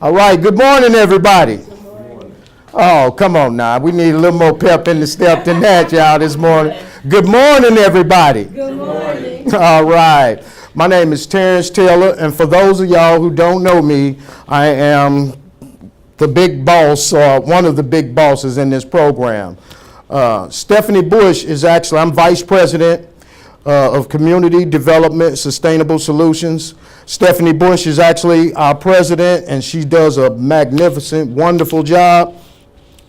All right, good morning, everybody. Good morning. Oh, come on now. We need a little more pep in the step than that, y'all, this morning. Good morning, everybody. Good morning. All right. My name is Terrence Taylor, and for those of y'all who don't know me, I am the big boss, or one of the big bosses in this program. Stephanie Bush is actually, I'm Vice President of Community Development Sustainable Solutions. Stephanie Bush is actually our president, and she does a magnificent, wonderful job.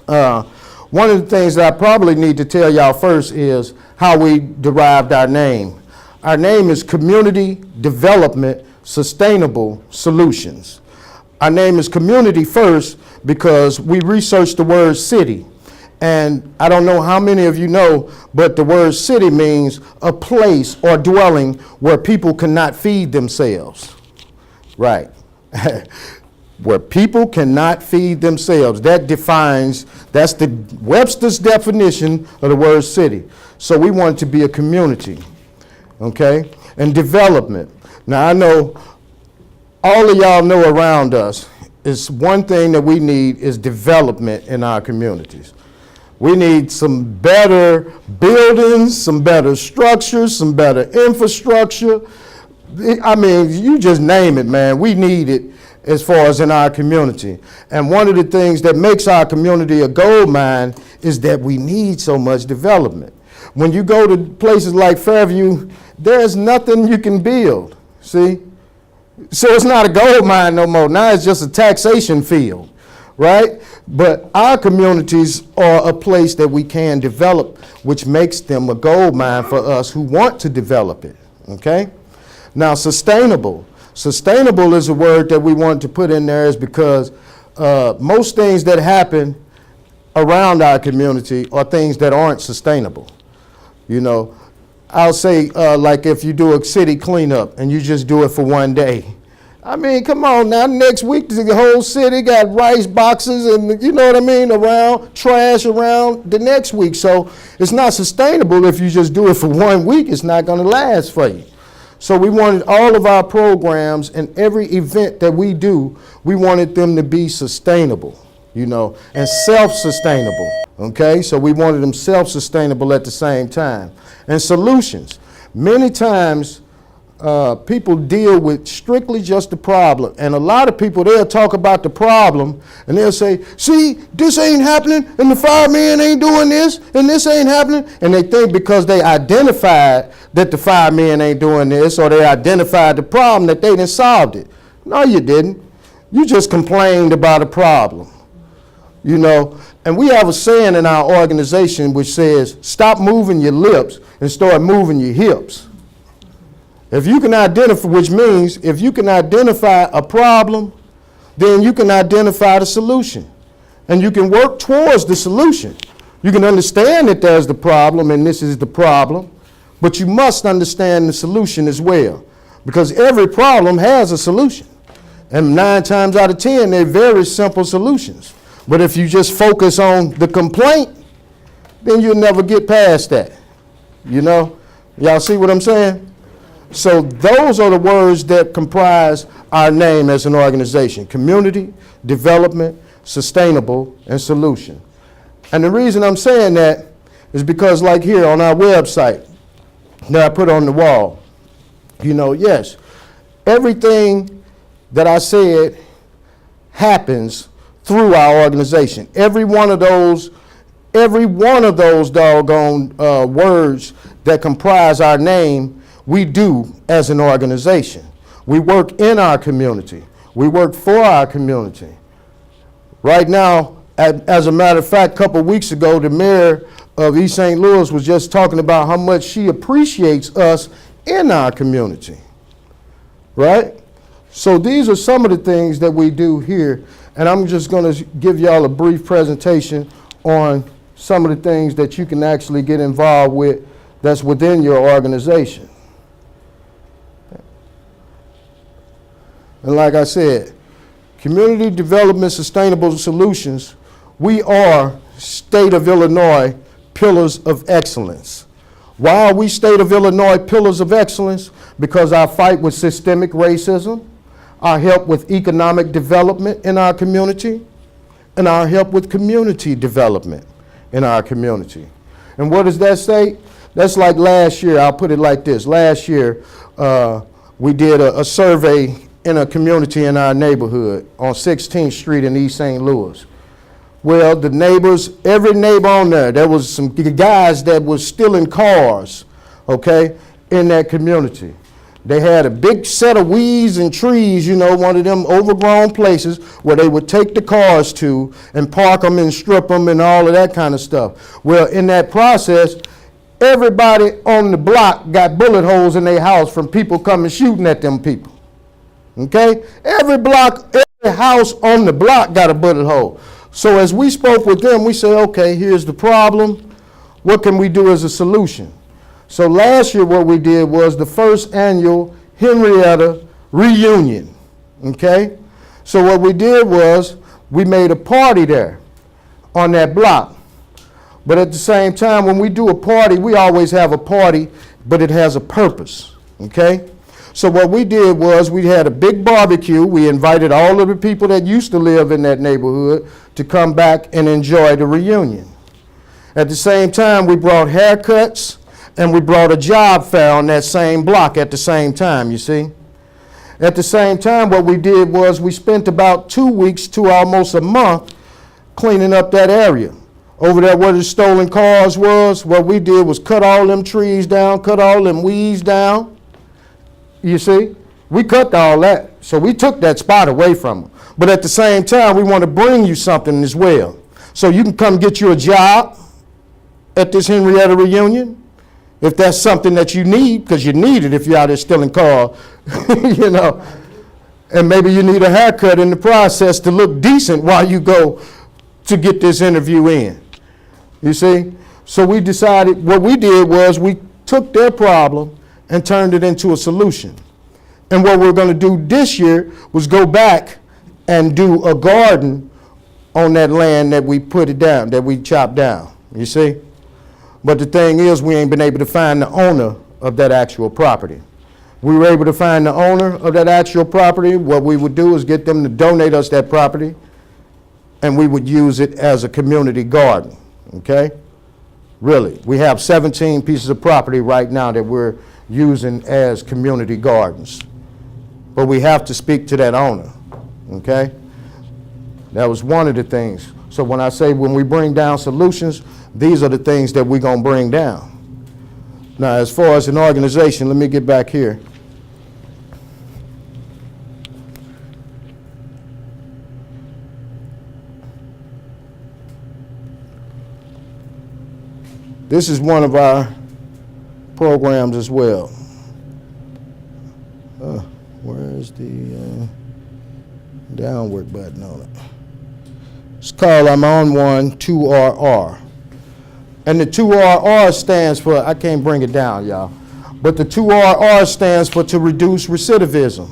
One of the things that I probably need to tell y'all first is how we derived our name. Our name is Community Development Sustainable Solutions. Our name is community first because we researched the word city. And I don't know how many of you know, but the word city means a place or dwelling where people cannot feed themselves. Right. Where people cannot feed themselves. That's the Webster's definition of the word city. So we want it to be a community. Okay? And development. Now I know all of y'all know around us is one thing that we need is development in our communities. We need some better buildings, some better structures, some better infrastructure. I mean, you just name it, man. We need it as far as in our community. And one of the things that makes our community a gold mine is that we need so much development. When you go to places like Fairview, there's nothing you can build, see? So it's not a gold mine no more. Now it's just a taxation field. Right? But our communities are a place that we can develop, which makes them a gold mine for us who want to develop it. Okay? Now, sustainable. Sustainable is a word that we want to put in there is because most things that happen around our community are things that aren't sustainable. You know, I'll say like if you do a city cleanup and you just do it for one day. I mean, come on now, next week the whole city got rice boxes and, you know what I mean, around, trash around the next week. So it's not sustainable if you just do it for 1 week. It's not going to last for you. So we wanted all of our programs and every event that we do, we wanted them to be sustainable, you know, and self-sustainable, okay? So we wanted them self-sustainable at the same time. And solutions. Many times, people deal with strictly just the problem. And a lot of people, they'll talk about the problem and they'll say, see, this ain't happening and the firemen ain't doing this and this ain't happening. And they think because they identified that the firemen ain't doing this or they identified the problem that they done solved it. No, you didn't. You just complained about a problem. You know, and we have a saying in our organization which says, stop moving your lips and start moving your hips. If you can identify, which means if you can identify a problem, then you can identify the solution. And you can work towards the solution. You can understand that there's the problem and this is the problem, but you must understand the solution as well. Because every problem has a solution. And 9 times out of 10, they're very simple solutions. But if you just focus on the complaint, then you'll never get past that. You know? Y'all see what I'm saying? So those are the words that comprise our name as an organization: community, development, sustainable, and solution. And the reason I'm saying that is because like here on our website that I put on the wall, you know, yes, everything that I said happens through our organization. Every one of those doggone words that comprise our name we do as an organization. We work in our community. We work for our community. Right now, as a matter of fact, a couple of weeks ago, the mayor of East St. Louis was just talking about how much she appreciates us in our community, right? So these are some of the things that we do here, and I'm just going to give y'all a brief presentation on some of the things that you can actually get involved with that's within your organization. And like I said, Community Development Sustainable Solutions, we are State of Illinois Pillars of Excellence. Why are we State of Illinois Pillars of Excellence? Because our fight with systemic racism, our help with economic development in our community, and our help with community development in our community. And what does that say? That's like last year. I'll put it like this. Last year, we did a survey in a community in our neighborhood on 16th Street in East St. Louis. Well, the neighbors, every neighbor on there was some guys that was stealing cars, okay, in that community. They had a big set of weeds and trees, one of them overgrown places where they would take the cars to and park them and strip them and all of that kind of stuff. Well, in that process, everybody on the block got bullet holes in their house from people coming shooting at them people. Okay? Every house on the block got a bullet hole. So as we spoke with them, we said, okay, here's the problem. What can we do as a solution? So last year what we did was the first annual Henrietta reunion, okay? So what we did was we made a party there on that block. But at the same time, when we do a party, we always have a party, but it has a purpose, okay? So what we did was we had a big barbecue. We invited all of the people that used to live in that neighborhood to come back and enjoy the reunion. At the same time, we brought haircuts, and we brought a job fair on that same block at the same time, you see. At the same time, what we did was we spent about 2 weeks to almost a month cleaning up that area. Over there where the stolen cars was, what we did was cut all them trees down, cut all them weeds down. You see, we cut all that. So we took that spot away from them. But at the same time, we want to bring you something as well. So you can come get you a job at this Henrietta reunion. If that's something that you need, because you need it if you're out there stealing cars, and maybe you need a haircut in the process to look decent while you go to get this interview in. You see? So we decided, what we did was we took their problem and turned it into a solution. And what we're going to do this year was go back and do a garden on that land that we put it down, that we chopped down. You see? But the thing is, we ain't been able to find the owner of that actual property. We were able to find the owner of that actual property. What we would do is get them to donate us that property, and we would use it as a community garden, okay? Really, we have 17 pieces of property right now that we're using as community gardens. But we have to speak to that owner, okay? That was one of the things. So when I say when we bring down solutions, these are the things that we're going to bring down. Now, as far as an organization, let me get back here. This is one of our programs as well. Where's the downward button on it? It's called I'm on one, 2RR. And the 2RR stands for, I can't bring it down, y'all, but the 2RR stands for to reduce recidivism,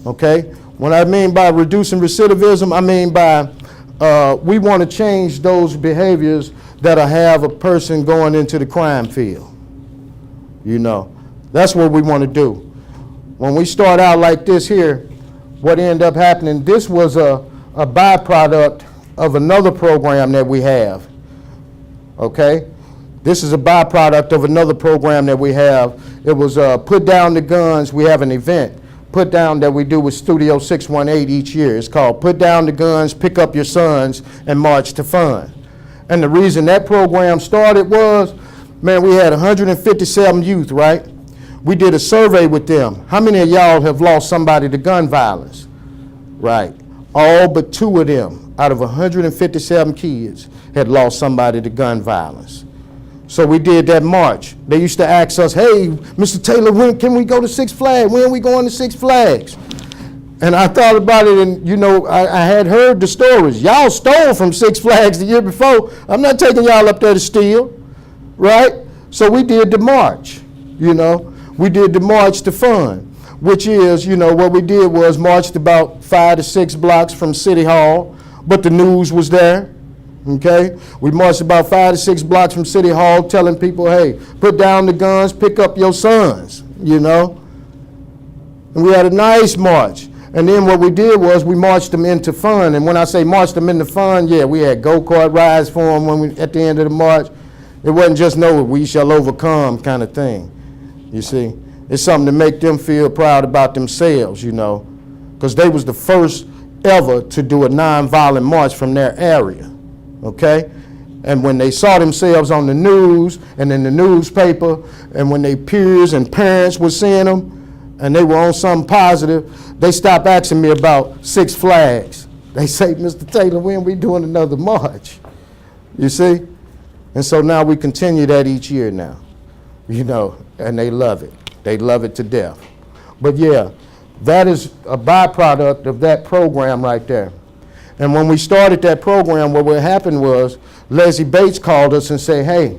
okay? What I mean by reducing recidivism, I mean by we want to change those behaviors that'll have a person going into the crime field. That's what we want to do. When we start out like this here, what ended up happening, this was a byproduct of another program that we have. Okay? This is a byproduct of another program that we have. It was Put Down the Guns. We have an event, Put Down, that we do with Studio 618 each year. It's called Put Down the Guns, Pick Up Your Sons, and March to Fun. And the reason that program started was, man, we had 157 youth, right? We did a survey with them. How many of y'all have lost somebody to gun violence? Right. All but 2 of them out of 157 kids had lost somebody to gun violence. So we did that march. They used to ask us, hey, Mr. Taylor, when can we go to Six Flags? When are we going to Six Flags? And I thought about it, and I had heard the stories. Y'all stole from Six Flags the year before. I'm not taking y'all up there to steal, right? So we did the march, We did the March to Fun, which is, what we did was marched about 5 to 6 blocks from City Hall, but the news was there, okay? We marched about 5 to 6 blocks from City Hall telling people, hey, put down the guns, pick up your sons, And we had a nice march. And then what we did was we marched them into fun. And when I say marched them into fun, yeah, we had go-kart rides for them at the end of the march. It wasn't just no, we shall overcome kind of thing, you see. It's something to make them feel proud about themselves, you know, because they was the first ever to do a nonviolent march from their area, okay? And when they saw themselves on the news and in the newspaper, and when their peers and parents were seeing them, and they were on something positive, they stopped asking me about Six Flags. They say, Mr. Taylor, when we doing another march? You see? And so now we continue that each year now, you know, and they love it. They love it to death. But yeah, that is a byproduct of that program right there. And when we started that program, what happened was Leslie Bates called us and said, hey,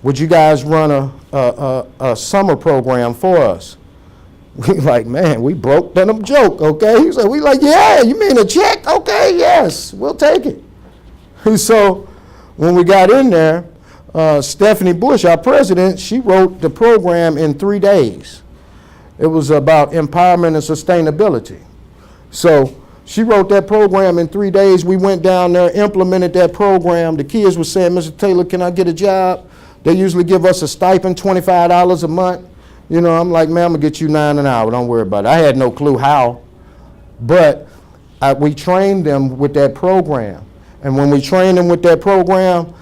would you guys run a summer program for us? We like, man, we broke then them joke, okay? He said, we like, yeah, you mean a check? Okay, yes, we'll take it. And so when we got in there, Stephanie Bush, our president, she wrote the program in 3 days. It was about empowerment and sustainability. So she wrote that program in 3 days. We went down there, implemented that program. The kids were saying, Mr. Taylor, can I get a job? They usually give us a stipend, $25 a month. You know, I'm like, man, I'm gonna get you $9 an hour. Don't worry about it. I had no clue how, but we trained them with that program. And when we trained them with that program,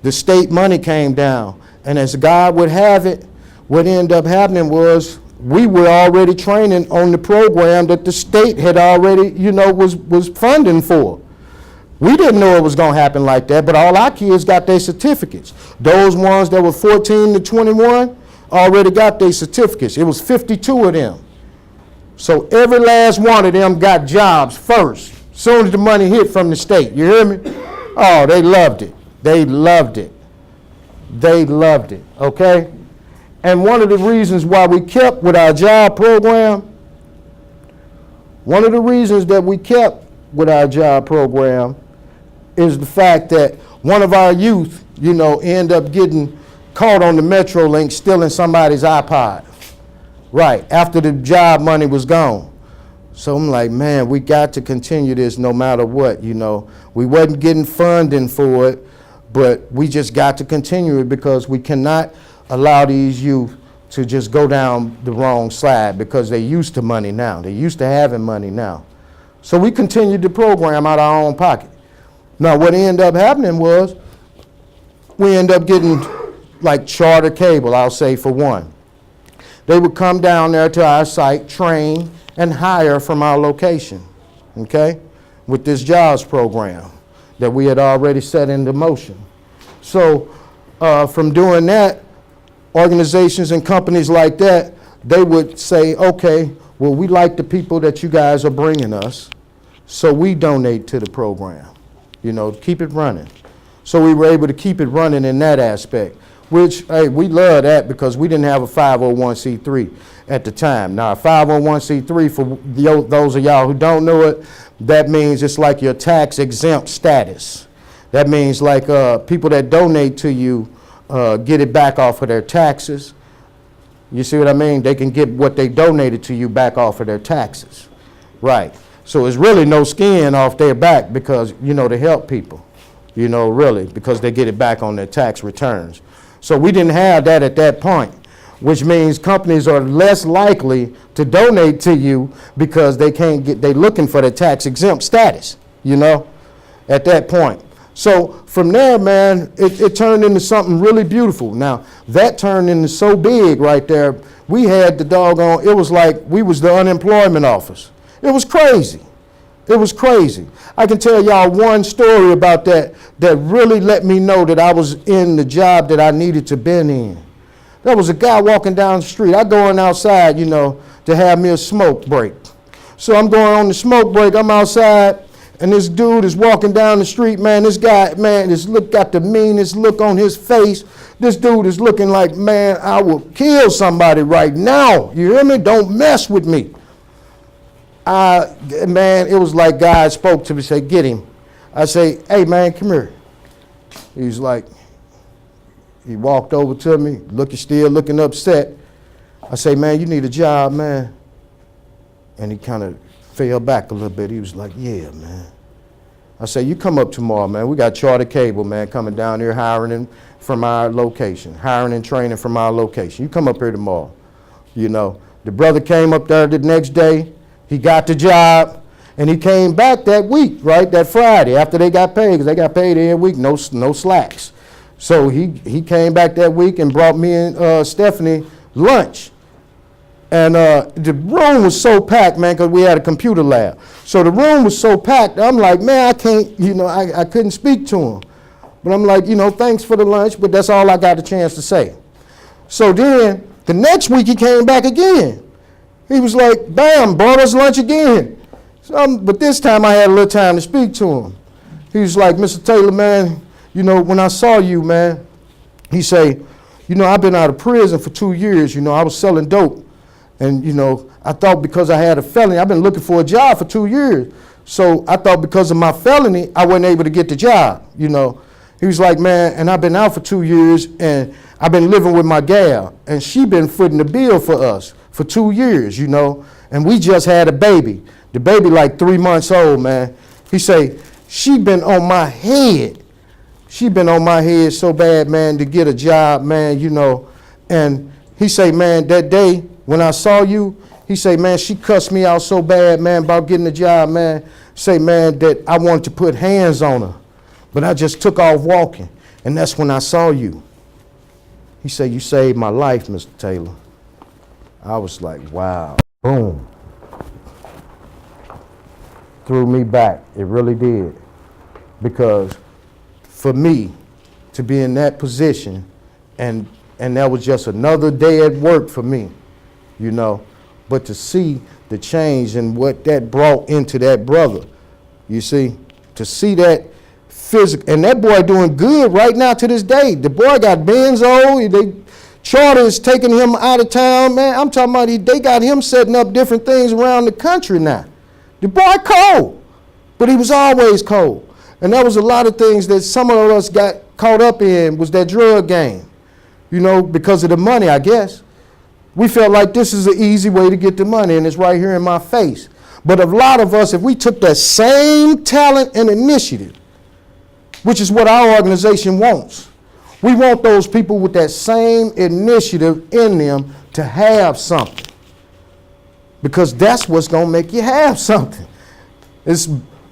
the state money came down. And as God would have it, what ended up happening was we were already training on the program that the state had already, you know, was funding for. We didn't know it was going to happen like that, but all our kids got their certificates. Those ones that were 14 to 21 already got their certificates. It was 52 of them. So every last one of them got jobs first, soon as the money hit from the state. You hear me? Oh, they loved it. They loved it. They loved it, okay? And one of the reasons why we kept with our job program, is the fact that one of our youth, you know, end up getting caught on the Metro Link stealing somebody's iPod, right, after the job money was gone. So I'm like, man, we got to continue this no matter what, you know. We wasn't getting funding for it, but we just got to continue it because we cannot allow these youth to just go down the wrong slide because they're used to money now. They're used to having money now. So we continued the program out of our own pocket. Now, what ended up happening was we ended up getting like charter cable, I'll say, for one. They would come down there to our site, train, and hire from our location, okay, with this jobs program that we had already set into motion. So from doing that, organizations and companies like that, they would say, okay, well, we like the people that you guys are bringing us, so we donate to the program, you know, keep it running. So we were able to keep it running in that aspect, which, hey, we love that because we didn't have a 501c3 at the time. Now, a 501c3, for those of y'all who don't know it, that means it's like your tax exempt status. That means like people that donate to you get it back off of their taxes. You see what I mean? They can get what they donated to you back off of their taxes. Right. So it's really no skin off their back because, you know, to help people, you know, really, because they get it back on their tax returns. So we didn't have that at that point, which means companies are less likely to donate to you because they can't get, they're looking for the tax exempt status, you know, at that point. So from there, man, it turned into something really beautiful. Now, that turned into so big right there, we had the doggone, it was like we was the unemployment office. It was crazy. It was crazy. I can tell y'all one story about that that really let me know that I was in the job that I needed to been in. There was a guy walking down the street. I going outside, you know, to have me a smoke break. So I'm going on the smoke break. I'm outside. And this dude is walking down the street, man. This guy, man, this look got the meanest look on his face. This dude is looking like, man, I will kill somebody right now. You hear me? Don't mess with me. Man, it was like God spoke to me, say, get him. I say, hey, man, come here. He's like, he walked over to me, still looking upset. I say, man, you need a job, man. And he kind of fell back a little bit. He was like, yeah, man. I said, you come up tomorrow, man. We got Charter Cable, man, coming down here hiring from our location, hiring and training from our location. You come up here tomorrow. You know, the brother came up there the next day. He got the job, and he came back that week, right, that Friday after they got paid, because they got paid every week, no slacks. So he came back that week and brought me and Stephanie lunch. And the room was so packed, man, because we had a computer lab. So the room was so packed, I'm like, man, I can't, you know, I couldn't speak to him. But I'm like, you know, thanks for the lunch, but that's all I got a chance to say. So then the next week he came back again. He was like, bam, brought us lunch again. So, but this time I had a little time to speak to him. He was like, Mr. Taylor, man, you know, when I saw you, man, he say, you know, I've been out of prison for 2 years. You know, I was selling dope. And, you know, I thought because I had a felony, I've been looking for a job for 2 years. So I thought because of my felony, I wasn't able to get the job, you know. He was like, man, and I've been out for 2 years, and I've been living with my gal, and she been footing the bill for us for 2 years, you know. And we just had a baby. The baby like 3 months old, man. He say, she been on my head. She been on my head so bad, man, to get a job, man, you know. And he say, man, that day, when I saw you, he say, man, she cussed me out so bad, man, about getting a job, man. Say, man, that I wanted to put hands on her, but I just took off walking, and that's when I saw you. He said, you saved my life, Mr. Taylor. I was like, wow. Boom. Threw me back. It really did. Because for me to be in that position, and that was just another day at work for me, you know, but to see the change and what that brought into that brother, you see, to see that physical, and that boy doing good right now to this day. The boy got benzo, Charter is taking him out of town, man. I'm talking about they got him setting up different things around the country now. The boy cold, but he was always cold. And there was a lot of things that some of us got caught up in was that drug game, you know, because of the money, I guess. We felt like this is an easy way to get the money, and it's right here in my face. But a lot of us, if we took that same talent and initiative, which is what our organization wants, we want those people with that same initiative in them to have something. Because that's what's going to make you have something. It's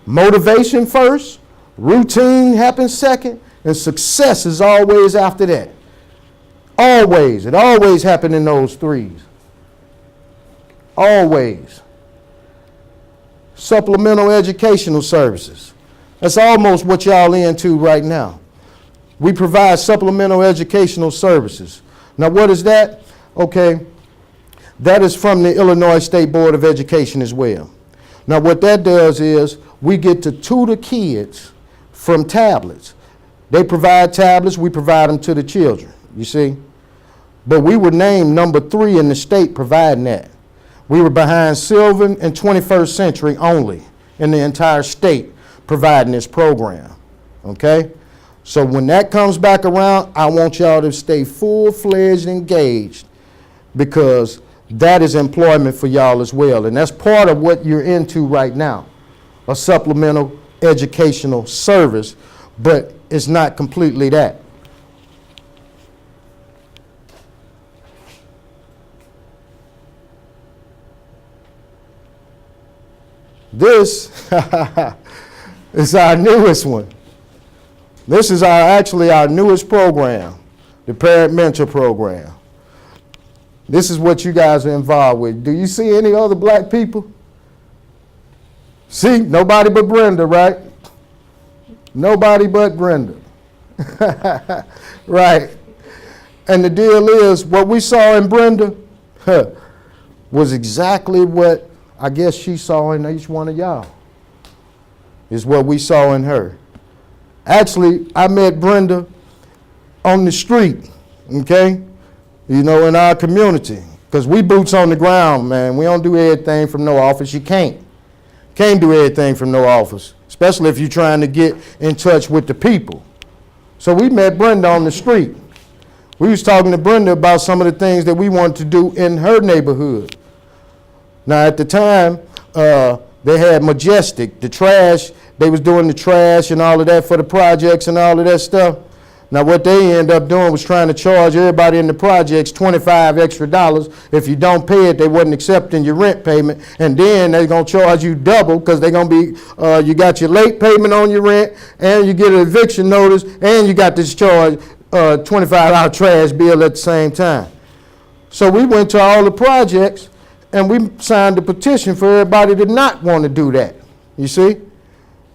motivation first, routine happens second, and success is always after that. Always. It always happened in those threes. Always. Supplemental educational services. That's almost what y'all into right now. We provide supplemental educational services. Now, what is that? Okay, that is from the Illinois State Board of Education as well. Now, what that does is we get to tutor kids from tablets. They provide tablets, we provide them to the children, you see? But we were named number 3 in the state providing that. We were behind Sylvan and 21st Century only in the entire state providing this program, okay? So when that comes back around, I want y'all to stay full-fledged engaged, because that is employment for y'all as well. And that's part of what you're into right now, a supplemental educational service, but it's not completely that. This is our newest one. This is actually our newest program, the Parent Mentor Program. This is what you guys are involved with. Do you see any other black people? See, nobody but Brenda, right? Nobody but Brenda. Right. And the deal is, what we saw in Brenda was exactly what I guess she saw in each one of y'all. Is what we saw in her. Actually, I met Brenda on the street, okay? You know, in our community. Because we boots on the ground, man. We don't do everything from no office. You can't. Can't do everything from no office. Especially if you're trying to get in touch with the people. So we met Brenda on the street. We was talking to Brenda about some of the things that we wanted to do in her neighborhood. Now, at the time, they had Majestic, the trash. They was doing the trash and all of that for the projects and all of that stuff. Now, what they end up doing was trying to charge everybody in the projects $25 extra. If you don't pay it, they wasn't accepting your rent payment. And then they're going to charge you double because they're going to be, you got your late payment on your rent, and you get an eviction notice, and you got this charge, $25 trash bill at the same time. So we went to all the projects, and we signed a petition for everybody to not want to do that. You see?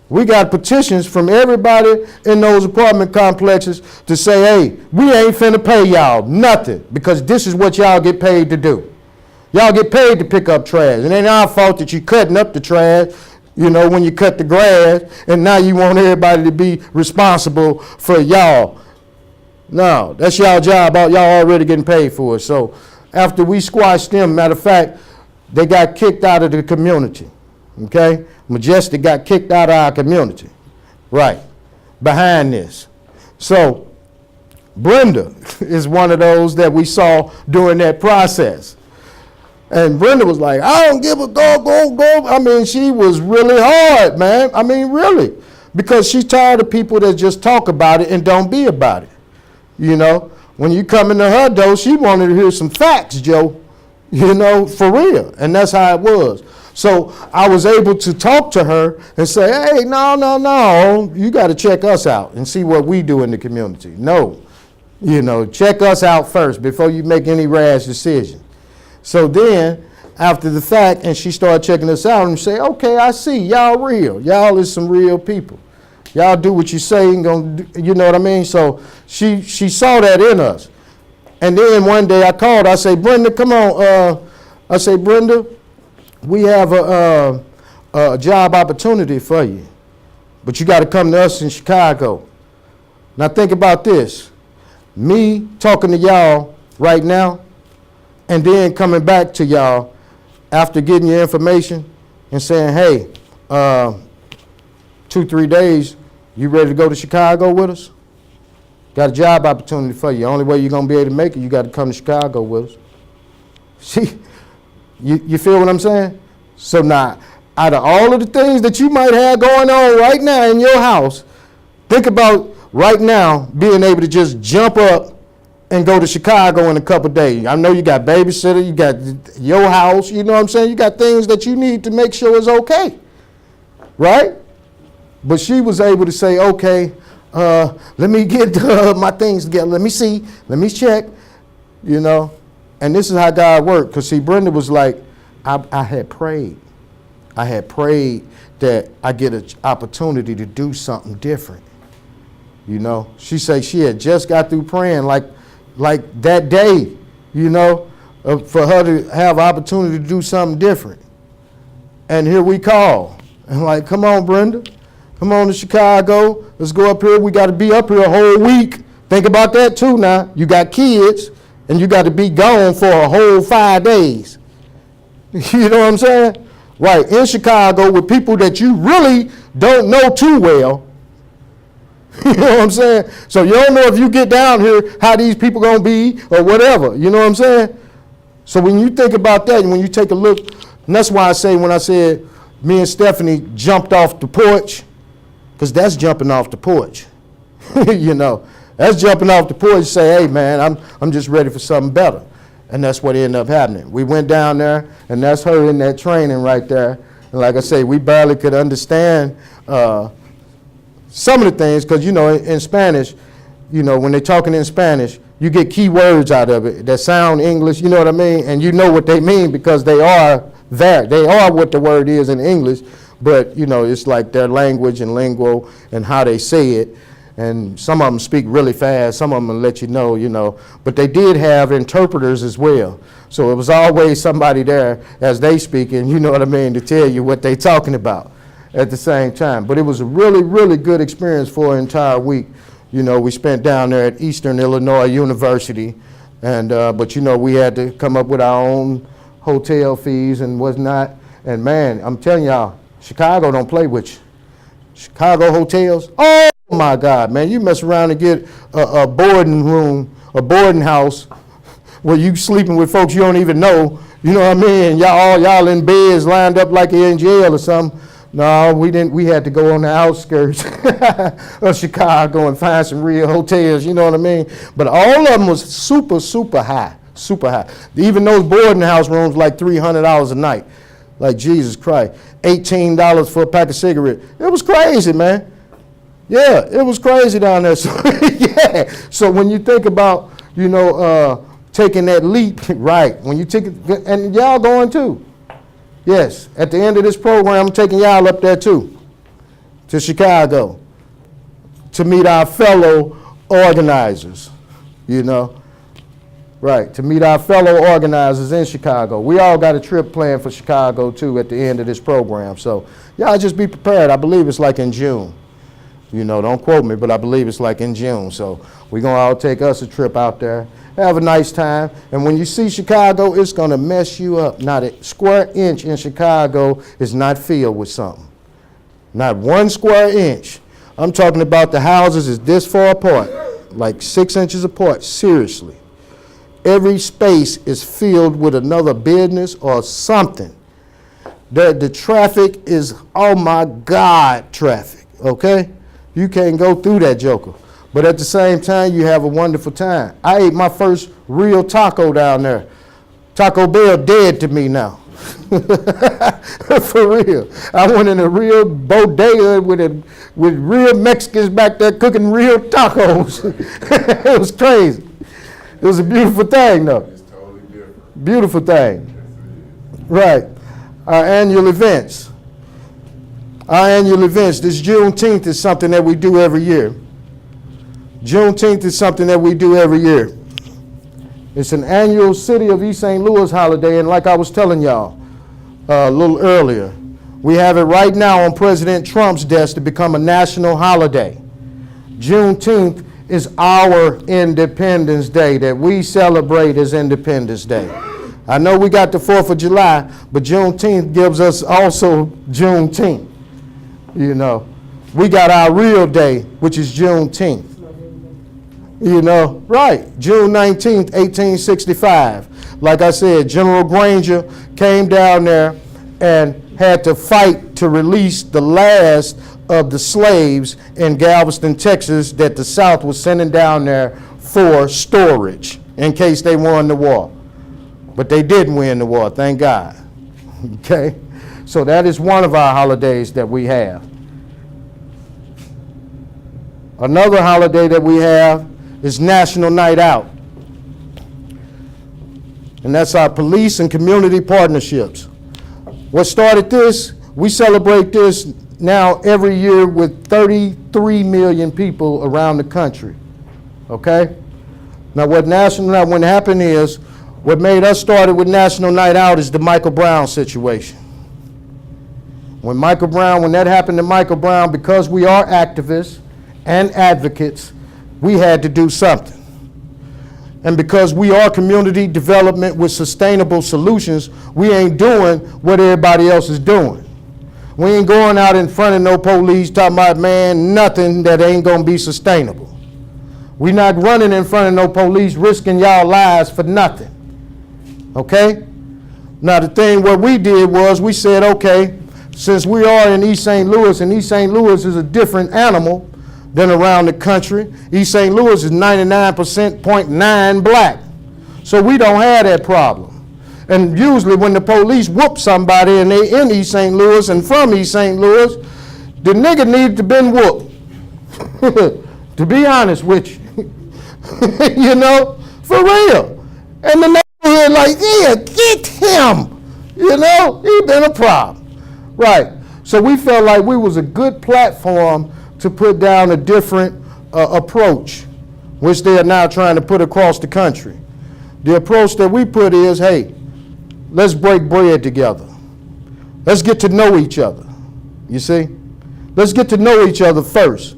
We got petitions from everybody in those apartment complexes to say, hey, we ain't finna pay y'all nothing because this is what y'all get paid to do. Y'all get paid to pick up trash. And it ain't our fault that you cutting up the trash, you know, when you cut the grass, and now you want everybody to be responsible for y'all. No, that's y'all job. Y'all already getting paid for it. So after we squashed them, matter of fact, they got kicked out of the community. Okay? Majestic got kicked out of our community. Right. Behind this. So Brenda is one of those that we saw during that process. And Brenda was like, I don't give a go. I mean, she was really hard, man. I mean, really. Because she's tired of people that just talk about it and don't be about it. You know, when you come into her door, she wanted to hear some facts, Joe. You know, for real. And that's how it was. So I was able to talk to her and say, hey, no, you got to check us out and see what we do in the community. No, you know, check us out first before you make any rash decision. So then, after the fact, and she started checking us out and say, okay, I see, y'all real. Y'all is some real people. Y'all do what you say and gonna do, you know what I mean? So she saw that in us. And then one day I called, I say, Brenda, come on. I say, Brenda, we have a job opportunity for you, but you got to come to us in Chicago. Now think about this. Me talking to y'all right now and then coming back to y'all after getting your information and saying, hey, 2-3 days, you ready to go to Chicago with us? Got a job opportunity for you. The only way you're going to be able to make it, you got to come to Chicago with us. See? You feel what I'm saying? So now, out of all of the things that you might have going on right now in your house, think about right now being able to just jump up and go to Chicago in a couple of days. I know you got babysitter, you got your house, you know what I'm saying? You got things that you need to make sure is okay, right? But she was able to say, okay, let me get my things together. Let me see, let me check, you know. And this is how God worked. Because see, Brenda was like, I had prayed. I had prayed that I get an opportunity to do something different. You know, she said she had just got through praying like that day, you know, for her to have opportunity to do something different. And here we call. And like, come on, Brenda. Come on to Chicago. Let's go up here. We got to be up here a whole week. Think about that too now. You got kids. And you got to be gone for a whole 5 days. You know what I'm saying? Right, in Chicago with people that you really don't know too well. You know what I'm saying? So you don't know if you get down here how these people going to be or whatever. You know what I'm saying? So when you think about that and when you take a look, and that's why I say when I said me and Stephanie jumped off the porch, because that's jumping off the porch. You know. That's jumping off the porch and say, hey, man, I'm just ready for something better. And that's what ended up happening. We went down there, and that's her in that training right there. And like I say, we barely could understand some of the things because, you know, in Spanish, you know, when they're talking in Spanish, you get key words out of it that sound English, you know what I mean? And you know what they mean because they are there. They are what the word is in English, but, you know, it's like their language and lingo and how they say it. And some of them speak really fast, some of them will let you know, you know. But they did have interpreters as well. So it was always somebody there as they speaking, you know what I mean, to tell you what they talking about at the same time. But it was a really, really good experience for an entire week. You know, we spent down there at Eastern Illinois University. And but, you know, we had to come up with our own hotel fees and whatnot. And, man, I'm telling y'all, Chicago don't play with you. Chicago hotels, oh, my God, man, you mess around and get a boarding room, a boarding house where you sleeping with folks you don't even know, You know what I mean? Y'all in beds lined up like you're in jail or something. No, we didn't. We had to go on the outskirts of Chicago and find some real hotels, you know what I mean? But all of them was super, super high, super high. Even those boarding house rooms like $300 a night. Like Jesus Christ. $18 for a pack of cigarettes. It was crazy, man. Yeah, it was crazy down there. So, yeah. So when you think about, taking that leap, right, when you take it, and y'all going too. Yes, at the end of this program, I'm taking y'all up there too, to Chicago, to meet our fellow organizers, right, to meet our fellow organizers in Chicago. We all got a trip planned for Chicago too at the end of this program. So y'all just be prepared. I believe it's like in June. Don't quote me, but I believe it's like in June. So we're going to all take us a trip out there. Have a nice time. And when you see Chicago, it's going to mess you up. Not a square inch in Chicago is not filled with something. Not 1 square inch. I'm talking about the houses is this far apart, like 6 inches apart, seriously. Every space is filled with another business or something. The traffic is, oh my God, traffic, okay? You can't go through that joker. But at the same time, you have a wonderful time. I ate my first real taco down there. Taco Bell dead to me now. For real. I went in a real bodega with real Mexicans back there cooking real tacos. It was crazy. It was a beautiful thing, though. It's totally different. Beautiful thing. Right. Our annual events. This Juneteenth is something that we do every year. Juneteenth is something that we do every year. It's an annual City of East St. Louis holiday, and like I was telling y'all a little earlier, we have it right now on President Trump's desk to become a national holiday. Juneteenth is our Independence Day that we celebrate as Independence Day. I know we got the 4th of July, but Juneteenth gives us also Juneteenth. We got our real day, which is Juneteenth. Right, June 19th, 1865. Like I said, General Granger came down there and had to fight to release the last of the slaves in Galveston, Texas, that the South was sending down there for storage in case they won the war. But they didn't win the war, thank God. Okay? So that is one of our holidays that we have. Another holiday that we have is National Night Out. And that's our police and community partnerships. What started this, we celebrate this now every year with 33 million people around the country. Okay? Now what happened is, what made us started with National Night Out is the Michael Brown situation. When that happened to Michael Brown, because we are activists and advocates, we had to do something. And because we are community development with sustainable solutions, we ain't doing what everybody else is doing. We ain't going out in front of no police talking about, man, nothing that ain't gonna be sustainable. We not running in front of no police risking y'all lives for nothing. Okay? Now the thing what we did was we said, okay, since we are in East St. Louis, and East St. Louis is a different animal than around the country. East St. Louis is 99.9% black. So we don't have that problem. And usually when the police whoop somebody and they in East St. Louis and from East St. Louis, the nigga needs to been whooped. To be honest with you. For real. And the neighborhood like, yeah, get him. He been a problem. Right. So we felt like we was a good platform to put down a different approach, which they are now trying to put across the country. The approach that we put is, hey, let's break bread together. Let's get to know each other. You see? Let's get to know each other first.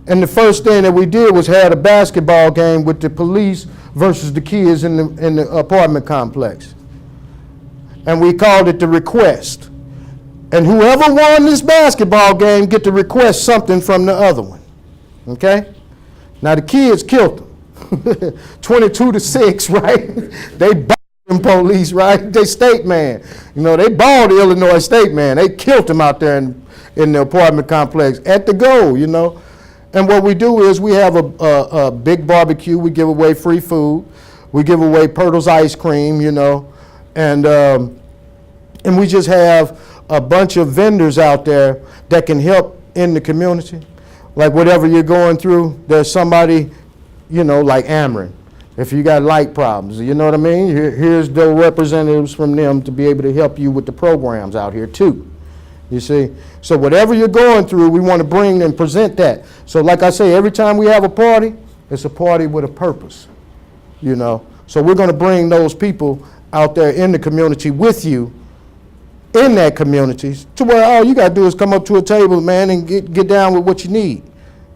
And the first thing that we did was had a basketball game with the police versus the kids in the apartment complex. And we called it the request. And whoever won this basketball game get to request something from the other one. Okay? Now the kids killed them. 22-6, right? They police, right? They state man. You know, they balled the Illinois state man. They killed him out there in the apartment complex at the goal, you know. And what we do is we have a big barbecue. We give away free food. We give away Pirtle's ice cream, you know. And we just have a bunch of vendors out there that can help in the community. Like whatever you're going through, there's somebody, you know, like Ameren. If you got light problems, you know what I mean? Here's the representatives from them to be able to help you with the programs out here too. You see? So whatever you're going through, we want to bring and present that. So like I say, every time we have a party, it's a party with a purpose, you know? So we're going to bring those people out there in the community with you, in that community, to where all you got to do is come up to a table, man, and get down with what you need.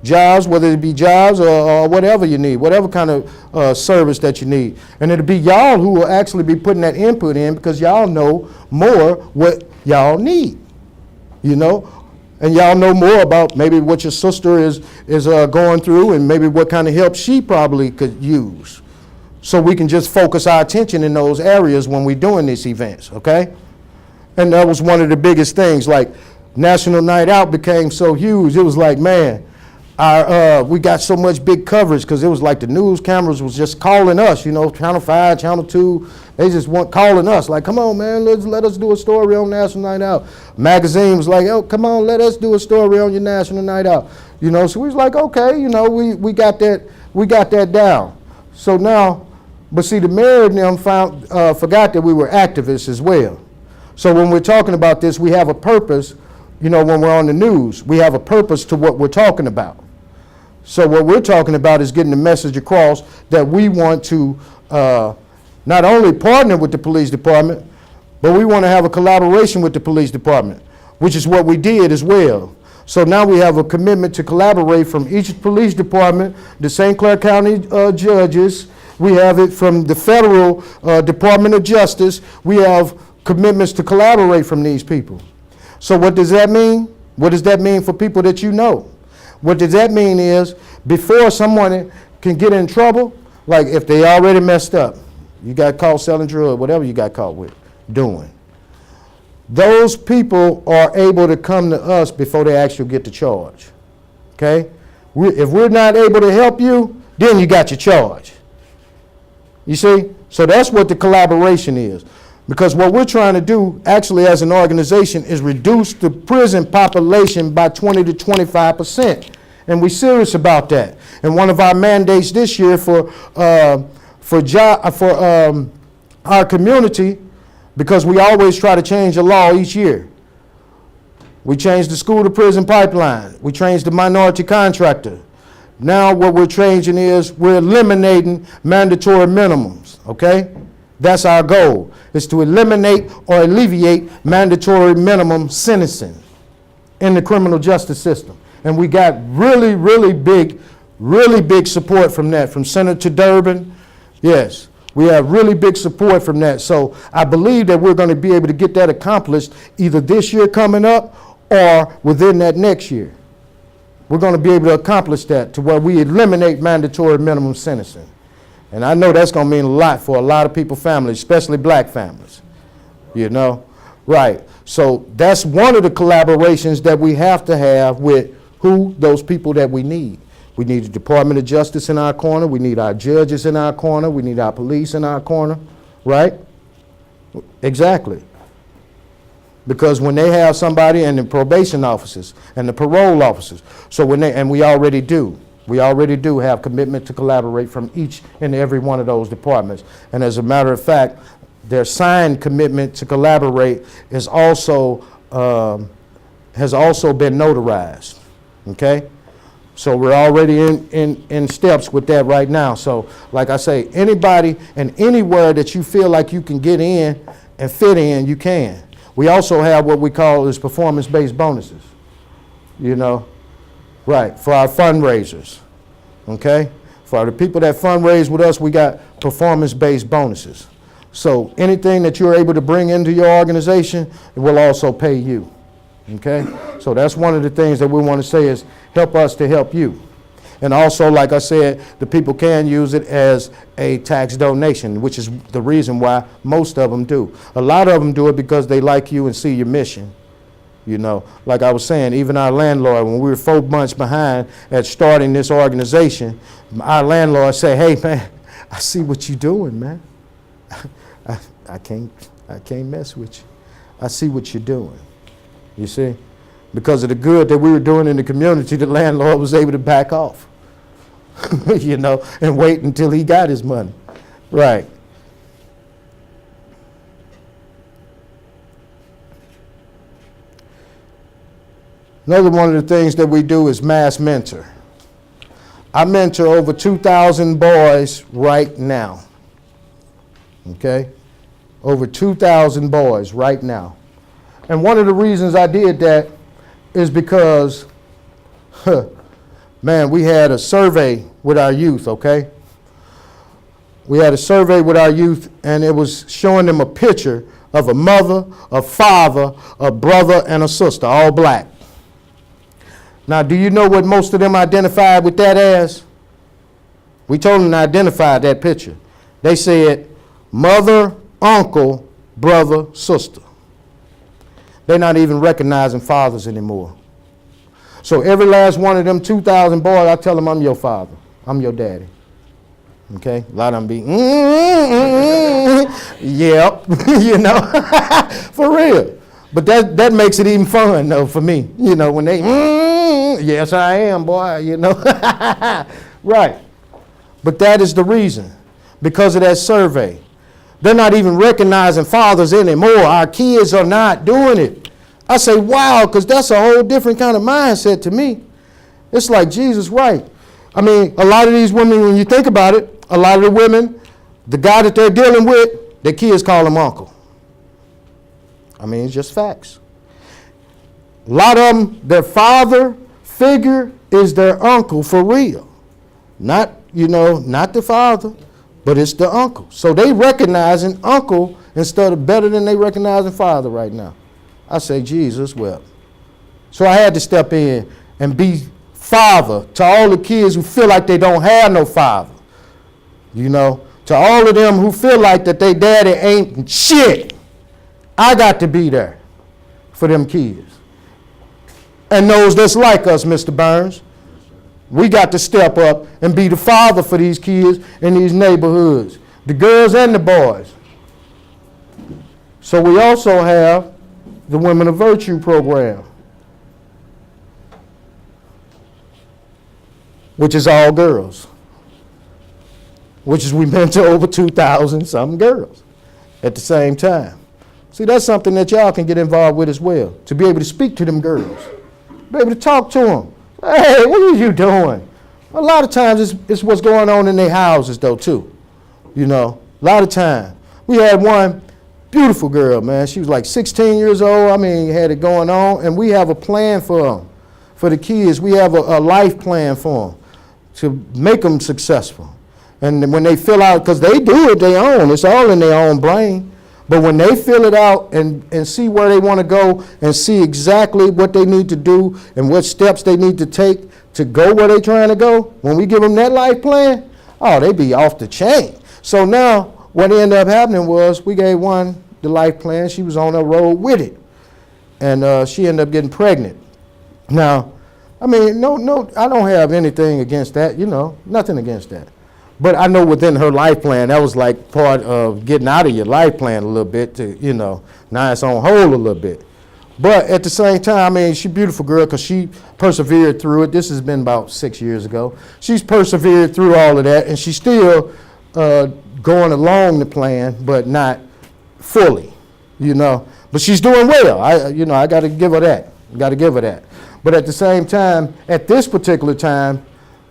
Jobs, whether it be jobs or whatever you need, whatever kind of service that you need. And it'll be y'all who will actually be putting that input in, because y'all know more what y'all need, you know? And y'all know more about maybe what your sister is going through, and maybe what kind of help she probably could use. So we can just focus our attention in those areas when we're doing these events, okay? And that was one of the biggest things. Like National Night Out became so huge. It was like, man, we got so much big coverage, because it was like the news cameras was just calling us, you know, Channel 5, Channel 2. They just calling us like, come on, man, let us do a story on National Night Out. Magazine was like, oh, come on, let us do a story on your National Night Out. You know, so we was like, okay, you know, we got that down. So now, but see, the mayor and them forgot that we were activists as well. So when we're talking about this, we have a purpose. You know, when we're on the news, we have a purpose to what we're talking about. So what we're talking about is getting the message across that we want to not only partner with the police department, but we want to have a collaboration with the police department, which is what we did as well. So now we have a commitment to collaborate from each police department, the St. Clair County judges. We have it from the federal Department of Justice. We have commitments to collaborate from these people. So what does that mean? What does that mean for people that you know? What does that mean is, before someone can get in trouble, like if they already messed up, you got caught selling drugs, whatever you got caught with doing, those people are able to come to us before they actually get the charge, okay? If we're not able to help you, then you got your charge. You see? So that's what the collaboration is. Because what we're trying to do, actually, as an organization, is reduce the prison population by 20 to 25%. And we're serious about that. And one of our mandates this year for our community, because we always try to change the law each year. We changed the school to prison pipeline. We changed the minority contractor. Now what we're changing is we're eliminating mandatory minimums, okay? That's our goal, is to eliminate or alleviate mandatory minimum sentencing in the criminal justice system. And we got really big support from that, from Senator Durbin. Yes, we have really big support from that. So I believe that we're going to be able to get that accomplished either this year coming up or within that next year. We're going to be able to accomplish that to where we eliminate mandatory minimum sentencing. And I know that's going to mean a lot for a lot of people, families, especially black families, you know? Right. So that's one of the collaborations that we have to have with those people that we need. We need the Department of Justice in our corner. We need our judges in our corner. We need our police in our corner, right? Exactly. Because when they have somebody, and the probation officers and the parole officers, so and we already do have commitment to collaborate from each and every one of those departments. And as a matter of fact, their signed commitment to collaborate has also been notarized, okay? So we're already in steps with that right now. So like I say, anybody and anywhere that you feel like you can get in and fit in, you can. We also have what we call is performance-based bonuses, you know? Right, for our fundraisers, okay? For the people that fundraise with us, we got performance-based bonuses. So anything that you're able to bring into your organization, it will also pay you, okay? So that's one of the things that we want to say is help us to help you. And also, like I said, the people can use it as a tax donation, which is the reason why most of them do. A lot of them do it because they like you and see your mission. You know, like I was saying, even our landlord, when we were 4 months behind at starting this organization, our landlord said, "Hey, man, I see what you're doing, man. I can't mess with you. I see what you're doing." You see? Because of the good that we were doing in the community, the landlord was able to back off, you know, and wait until he got his money. Right. Another one of the things that we do is mass mentor. I mentor over 2,000 boys right now. Okay? Over 2,000 boys right now. And one of the reasons I did that is because, man, we had a survey with our youth, okay? We had a survey with our youth, and it was showing them a picture of a mother, a father, a brother, and a sister, all black. Now, do you know what most of them identified with that as? We told them to identify that picture. They said mother, uncle, brother, sister. They're not even recognizing fathers anymore. So every last one of them 2,000 boys, I tell them, I'm your father. I'm your daddy. Okay? A lot of them be, yep, you know, for real. But that makes it even fun, though, for me. You know, when they, yes, I am, boy, you know. Right. But that is the reason, because of that survey. They're not even recognizing fathers anymore. Our kids are not doing it. I say, wow, because that's a whole different kind of mindset to me. It's like, Jesus, right. I mean, a lot of these women, when you think about it, a lot of the women, the guy that they're dealing with, their kids call him uncle. I mean, it's just facts. A lot of them, their father figure is their uncle for real. Not, you know, not the father, but it's the uncle. So they recognizing uncle instead of better than they recognizing father right now. I say, Jesus wept. So I had to step in and be father to all the kids who feel like they don't have no father. You know, to all of them who feel like that they daddy ain't shit. I got to be there for them kids. And those that's like us, Mr. Burns. We got to step up and be the father for these kids in these neighborhoods, the girls and the boys. So we also have the Women of Virtue program, which is all girls, which is we mentor over 2,000 something girls at the same time. See, that's something that y'all can get involved with as well, to be able to speak to them girls, be able to talk to them. Hey, what are you doing? A lot of times it's what's going on in their houses, though, too. You know, a lot of time. We had one beautiful girl, man. She was like 16 years old. I mean, had it going on. And we have a plan for them, for the kids. We have a life plan for them to make them successful. And when they fill out, because they do it their own. It's all in their own brain. But when they fill it out and see where they want to go and see exactly what they need to do and what steps they need to take to go where they're trying to go, when we give them that life plan, oh, they be off the chain. So now what ended up happening was we gave one the life plan. She was on the road with it. And she ended up getting pregnant. Now, I mean, no, I don't have anything against that, you know, nothing against that. But I know within her life plan, that was like part of getting out of your life plan a little bit to, you know, now it's on hold a little bit. But at the same time, I mean, she's a beautiful girl because she persevered through it. This has been about 6 years ago. She's persevered through all of that, and she's still going along the plan, but not fully, you know. But she's doing well. I got to give her that. But at the same time, at this particular time,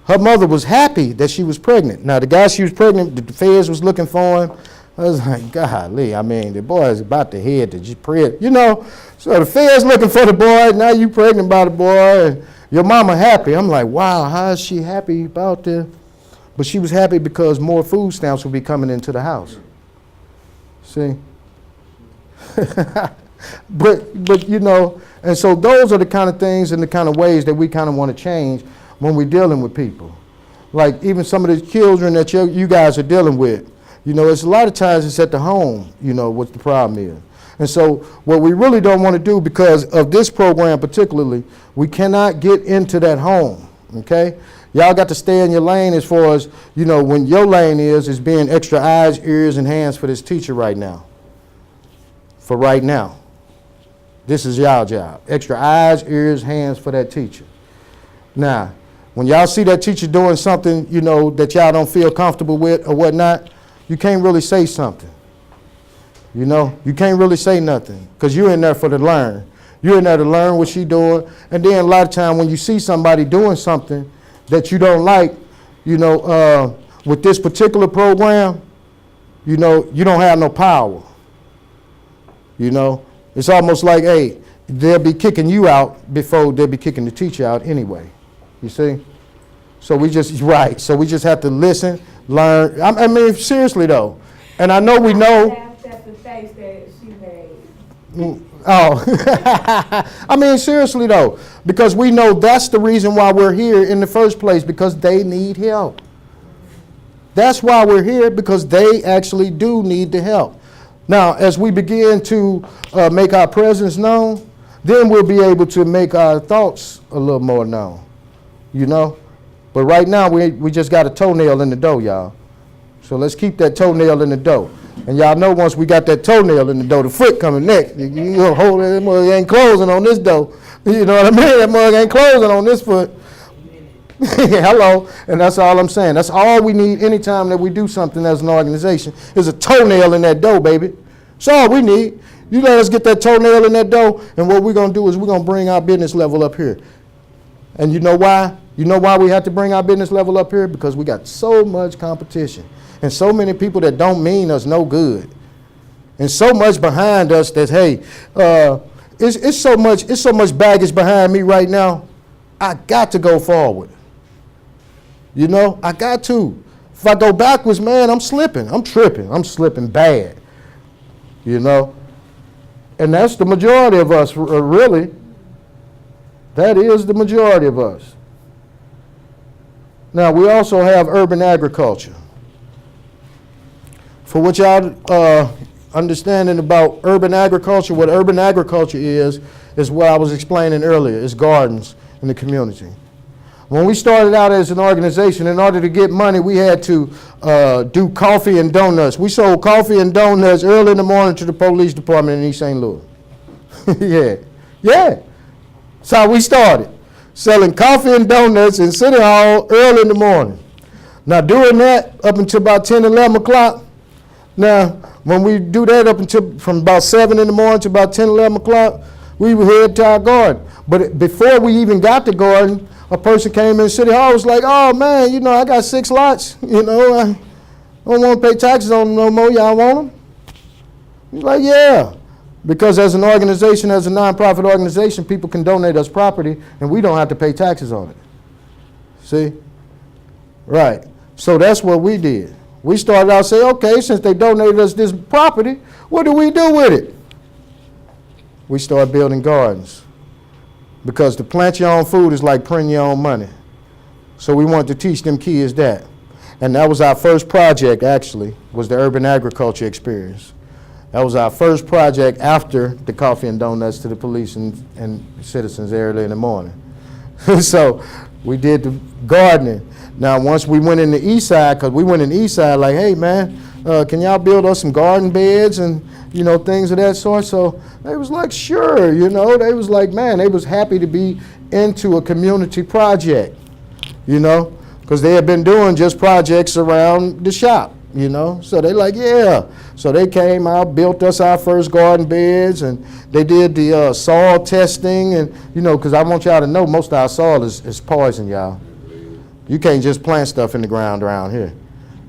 her mother was happy that she was pregnant. Now, the guy she was pregnant, the feds was looking for him. I was like, golly, I mean, the boy is about to head to just pray, you know. So the feds looking for the boy, now you pregnant by the boy, and your mama happy. I'm like, wow, how is she happy about this? But she was happy because more food stamps would be coming into the house. See? But you know, and so those are the kind of things and the kind of ways that we kind of want to change when we're dealing with people. like even some of the children that you guys are dealing with, it's a lot of times it's at the home, what the problem is. And so what we really don't want to do, because of this program particularly, we cannot get into that home, okay? Y'all got to stay in your lane as far as, when your lane is being extra eyes, ears, and hands for this teacher right now. For right now. This is y'all job. Extra eyes, ears, hands for that teacher. Now, when y'all see that teacher doing something, that y'all don't feel comfortable with or whatnot, you can't really say something. You can't really say nothing because you're in there for the learn. You're in there to learn what she's doing. And then a lot of time when you see somebody doing something that you don't like, with this particular program, you don't have no power. It's almost like, hey, they'll be kicking you out before they'll be kicking the teacher out anyway. You see? So we just have to listen, learn. I mean, seriously though. And I know we know. That's the face that she made. Oh, I mean, seriously though, because we know that's the reason why we're here in the first place, because they need help. That's why we're here, because they actually do need the help. Now, as we begin to make our presence known, then we'll be able to make our thoughts a little more known, But right now, we just got a toenail in the door, y'all. So let's keep that toenail in the door. And y'all know once we got that toenail in the door, the foot coming next. You hold it, that mug ain't closing on this door. You know what I mean? That mug ain't closing on this foot. Hello. And that's all I'm saying. That's all we need anytime that we do something as an organization is a toenail in that door, baby. That's all we need. You let us get that toenail in that door, and what we're going to do is we're going to bring our business level up here. And you know why? You know why we have to bring our business level up here? Because we got so much competition. And so many people that don't mean us no good. And so much behind us that, hey, it's so much baggage behind me right now. I got to go forward. I got to. If I go backwards, man, I'm slipping. I'm tripping. I'm slipping bad. And that's the majority of us, really. That is the majority of us. Now, we also have urban agriculture. For what y'all understanding about urban agriculture, what urban agriculture is what I was explaining earlier. It's gardens in the community. When we started out as an organization, in order to get money, we had to do coffee and donuts. We sold coffee and donuts early in the morning to the police department in East St. Louis. Yeah. That's how we started, selling coffee and donuts in City Hall early in the morning. Now, doing that up until about 10, 11 o'clock. Now, when we do that up until from about 7 in the morning to about 10, 11 o'clock, we would head to our garden. But before we even got the garden, a person came in City Hall, was like, oh man, I got 6 lots, I don't want to pay taxes on them no more, y'all want them? He's like, yeah. Because as an organization, as a nonprofit organization, people can donate us property and we don't have to pay taxes on it. See? Right. So that's what we did. We started out saying, okay, since they donated us this property, what do we do with it? We started building gardens. Because to plant your own food is like printing your own money. So we wanted to teach them kids that. And that was our first project, actually, was the urban agriculture experience. That was our first project after the coffee and donuts to the police and citizens early in the morning. So we did the gardening. Now, once we went in the east side, because we went in the east side like, hey, man, can y'all build us some garden beds and, things of that sort? So they was like, sure, They was like, man, they was happy to be into a community project, because they had been doing just projects around the shop, So they like, yeah. So they came out, built us our first garden beds, and they did the soil testing. And, because I want y'all to know most of our soil is poison, y'all. You can't just plant stuff in the ground around here.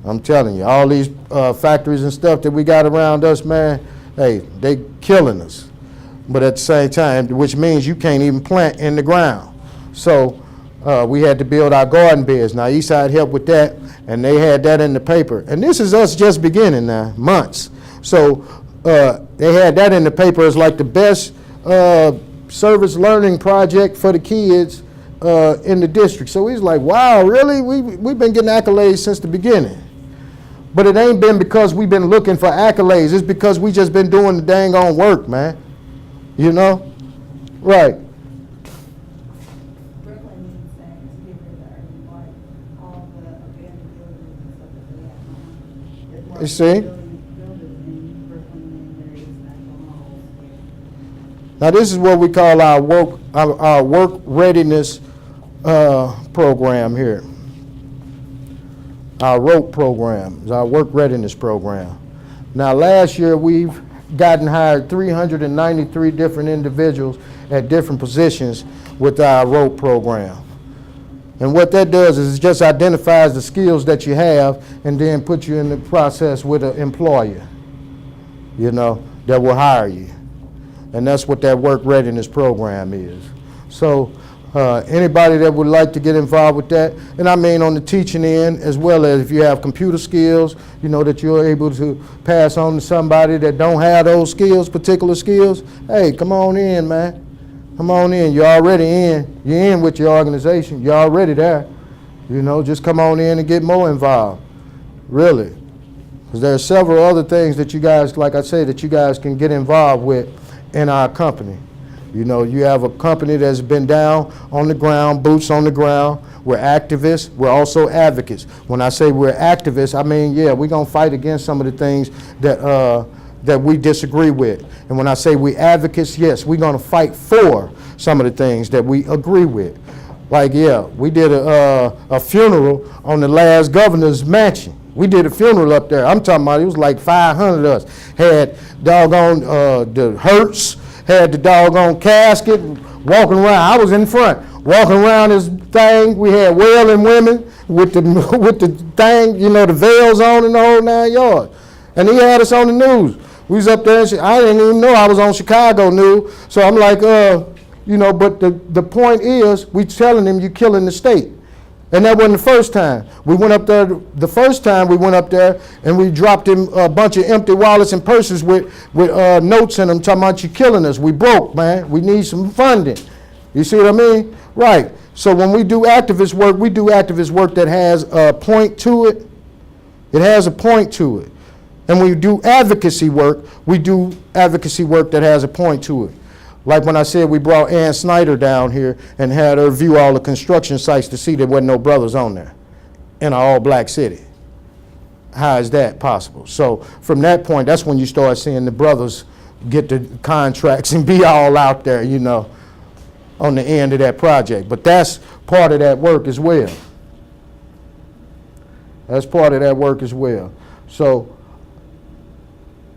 I'm telling you, all these factories and stuff that we got around us, man, hey, they killing us. But at the same time, which means you can't even plant in the ground. So we had to build our garden beds. Now, Eastside helped with that, and they had that in the paper. And this is us just beginning now, months. So they had that in the paper as like the best service learning project for the kids in the district. So he's like, wow, really? We've been getting accolades since the beginning. But it ain't been because we've been looking for accolades. It's because we just been doing the dang on work, man. You know? Right. Brooklyn needs saying to get rid of all the abandoned buildings and stuff that they have. There's more You see? buildings in Brooklyn than there is National Malls. Now this is what we call our work readiness program here. Our ROPE program is our work readiness program. Now last year we've hired 393 different individuals at different positions with our ROPE program. And what that does is it just identifies the skills that you have and then puts you in the process with an employer, you know, that will hire you. And that's what that work readiness program is. So anybody that would like to get involved with that, and I mean on the teaching end, as well as if you have computer skills, you know, that you're able to pass on to somebody that don't have those skills, particular skills, hey, come on in, man. Come on in. You're already in. You're in with your organization. You're already there. You know, just come on in and get more involved. Really. Because there are several other things that you guys, like I say, that you guys can get involved with in our company. You know, you have a company that's been down on the ground, boots on the ground. We're activists. We're also advocates. When I say we're activists, I mean, yeah, we're going to fight against some of the things that we disagree with. And when I say we advocates, yes, we're going to fight for some of the things that we agree with. Like, yeah, we did a funeral on the last governor's mansion. We did a funeral up there. I'm talking about, it was like 500 of us. Had doggone the hearse, had the doggone casket, walking around. I was in front, walking around this thing. We had wailing women with the thing, you know, the veils on and the whole 9 yards. And he had us on the news. We was up there, and I didn't even know I was on Chicago news. So I'm like, you know, but the point is, we telling them you're killing the state. And that wasn't the first time. We went up there, the first time we went up there, and we dropped him a bunch of empty wallets and purses with notes in them talking about you killing us. We broke, man. We need some funding. You see what I mean? Right. So when we do activist work, we do activist work that has a point to it. It has a point to it. And when we do advocacy work, we do advocacy work that has a point to it. Like when I said we brought Ann Snyder down here and had her view all the construction sites to see there wasn't no brothers on there in an all-black city. How is that possible? So from that point, that's when you start seeing the brothers get the contracts and be all out there, you know, on the end of that project. But that's part of that work as well. That's part of that work as well. So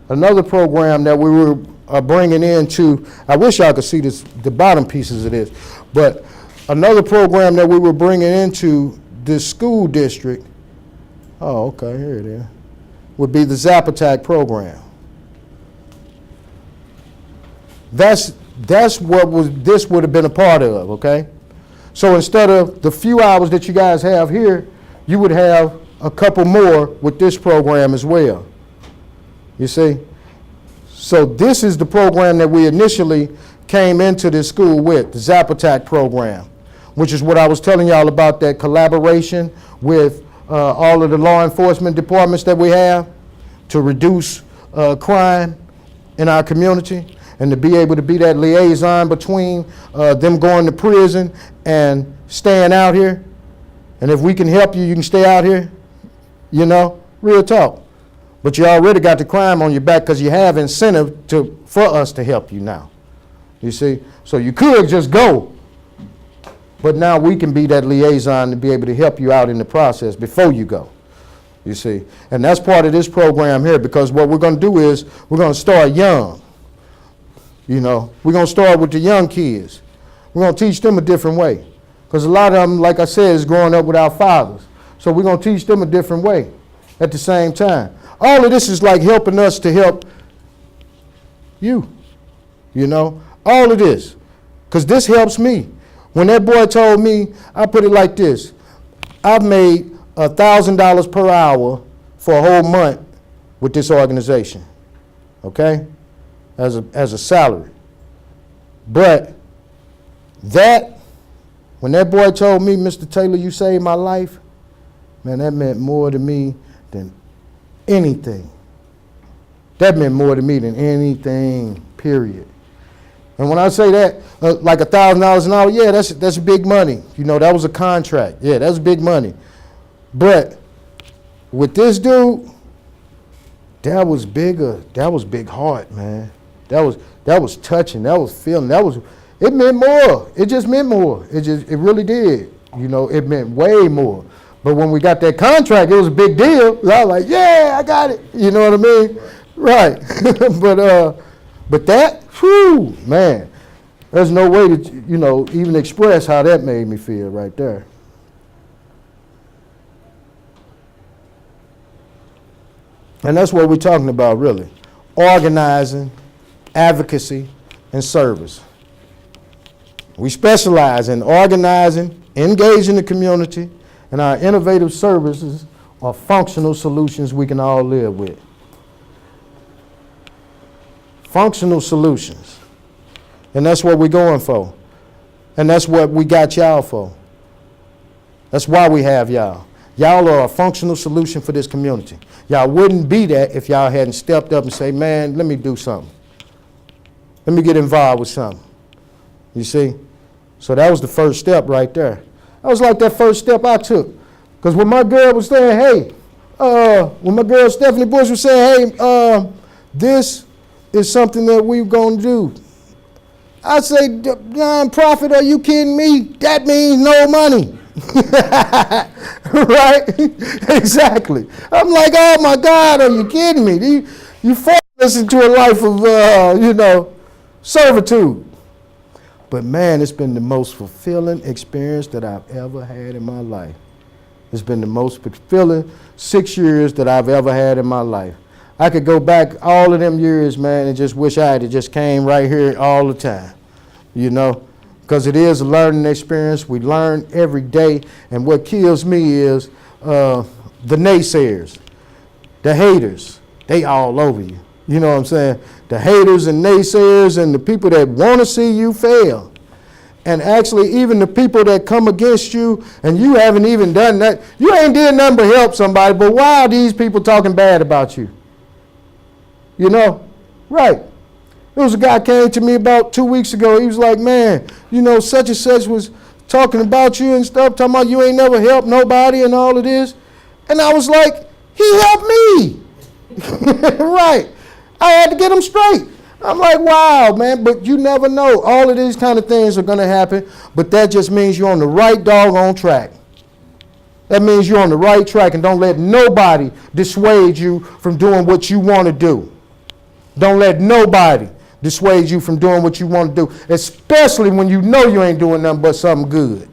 another program that we were bringing into, I wish I could see the bottom pieces of this, but another program that we were bringing into this school district, oh, okay, here it is, would be the Zap Attack program. That's what this would have been a part of, okay? So instead of the few hours that you guys have here, you would have a couple more with this program as well. You see? So this is the program that we initially came into this school with, the Zap Attack program, which is what I was telling y'all about, that collaboration with all of the law enforcement departments that we have to reduce crime in our community, and to be able to be that liaison between them going to prison and staying out here. And if we can help you, you can stay out here, you know, real talk. But you already got the crime on your back because you have incentive for us to help you now. You see? So you could just go, but now we can be that liaison to be able to help you out in the process before you go. You see? And that's part of this program here, because what we're going to do is we're going to start young. You know, we're going to start with the young kids. We're going to teach them a different way. Because a lot of them, like I said, is growing up without fathers. So we're going to teach them a different way at the same time. All of this is like helping us to help you, you know, all of this. Because this helps me. When that boy told me, I put it like this: I've made $1,000 per hour for a whole month with this organization, okay, as a salary. But that When that boy told me, Mr. Taylor, you saved my life, man, that meant more to me than anything. That meant more to me than anything, period. And when I say that, like $1,000 an hour, yeah, that's big money. You know, that was a contract. Yeah, that's big money. But with this dude, that was bigger. That was big heart, man. That was touching. That was feeling. It meant more. It just meant more. It really did. You know, it meant way more. But when we got that contract, it was a big deal. I was like, yeah, I got it. You know what I mean? Right. But that, whew, man, there's no way to, you know, even express how that made me feel right there. And that's what we're talking about, really. Organizing, advocacy, and service. We specialize in organizing, engaging the community, and our innovative services are functional solutions we can all live with. Functional solutions. And that's what we're going for. And that's what we got y'all for. That's why we have y'all. Y'all are a functional solution for this community. Y'all wouldn't be that if y'all hadn't stepped up and say, man, let me do something. Let me get involved with something. You see? So that was the first step right there. That was like that first step I took. Because when my girl was saying, hey, when my girl Stephanie Bush was saying, hey, this is something that we're going to do. I say, non-profit, are you kidding me? That means no money. Right? Exactly. I'm like, oh my God, are you kidding me? You forced us into a life of, servitude. But man, it's been the most fulfilling experience that I've ever had in my life. It's been the most fulfilling 6 years that I've ever had in my life. I could go back all of them years, man, and just wish I had just came right here all the time, because it is a learning experience. We learn every day, and what kills me is the naysayers, the haters. They all over you. You know what I'm saying? The haters and naysayers and the people that want to see you fail. And actually, even the people that come against you and you haven't even done that, you ain't did nothing but help somebody, but why are these people talking bad about you? Right. There was a guy came to me about 2 weeks ago. He was like, man, such and such was talking about you and stuff, talking about you ain't never helped nobody and all of this. And I was like, he helped me. Right. I had to get him straight. I'm like, wow, man, but you never know. All of these kind of things are going to happen, but that just means you're on the right doggone track. That means you're on the right track, and don't let nobody dissuade you from doing what you want to do. Don't let nobody dissuade you from doing what you want to do, especially when you know you ain't doing nothing but something good.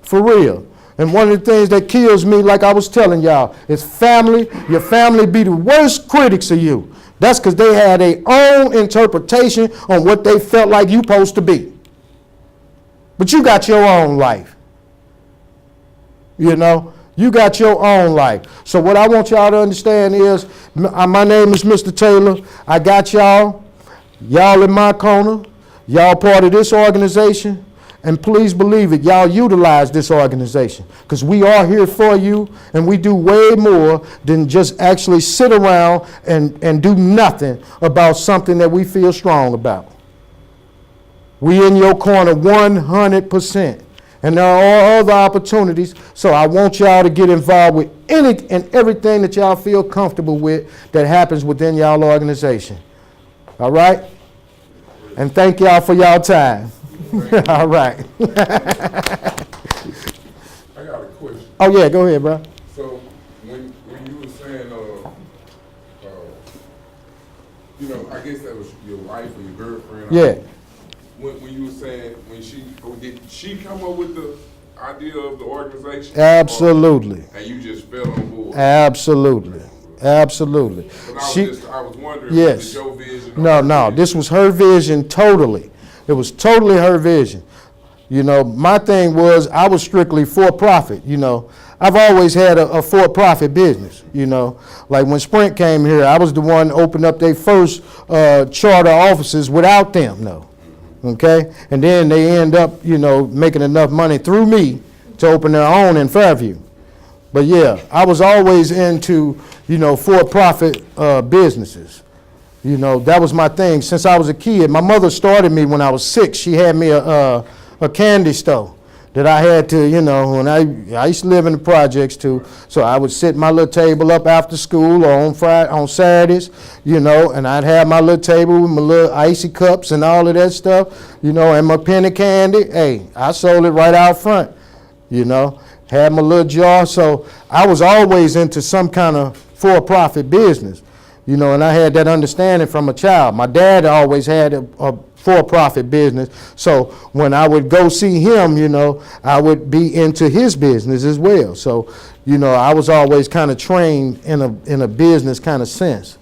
For real. And one of the things that kills me, like I was telling y'all, is family. Your family be the worst critics of you. That's because they had their own interpretation on what they felt like you supposed to be. But you got your own life. You got your own life. So what I want y'all to understand is, my name is Mr. Taylor. I got y'all. Y'all in my corner. Y'all part of this organization. And please believe it, y'all utilize this organization, because we are here for you, and we do way more than just actually sit around and do nothing about something that we feel strong about. We in your corner 100%. And there are other opportunities, so I want y'all to get involved with any and everything that y'all feel comfortable with that happens within y'all organization. All right? And thank y'all for y'all time. All right. I got a question. Oh, yeah, go ahead, bro. So when you were saying, I guess that was your wife or your girlfriend. Yeah. When you were saying, did she come up with the idea of the organization? Absolutely. And you just fell on board? Absolutely. Absolutely. But I was wondering, yes. Was it your vision? No, this was her vision totally. It was totally her vision. My thing was I was strictly for-profit, I've always had a for-profit business, Like when Sprint came here, I was the one that opened up their first charter offices without them, okay? And then they end up, making enough money through me to open their own in Fairview. But yeah, I was always into, for-profit businesses. That was my thing since I was a kid. My mother started me when I was 6. She had me a candy store that I had to, when I used to live in the projects too. So I would sit my little table up after school or on Saturdays, and I'd have my little table with my little icy cups and all of that stuff, and my penny candy. Hey, I sold it right out front, had my little jar. So I was always into some kind of for-profit business. And I had that understanding from a child. My dad always had a for-profit business. So when I would go see him, I would be into his business as well. So, I was always kind of trained in a business kind of sense.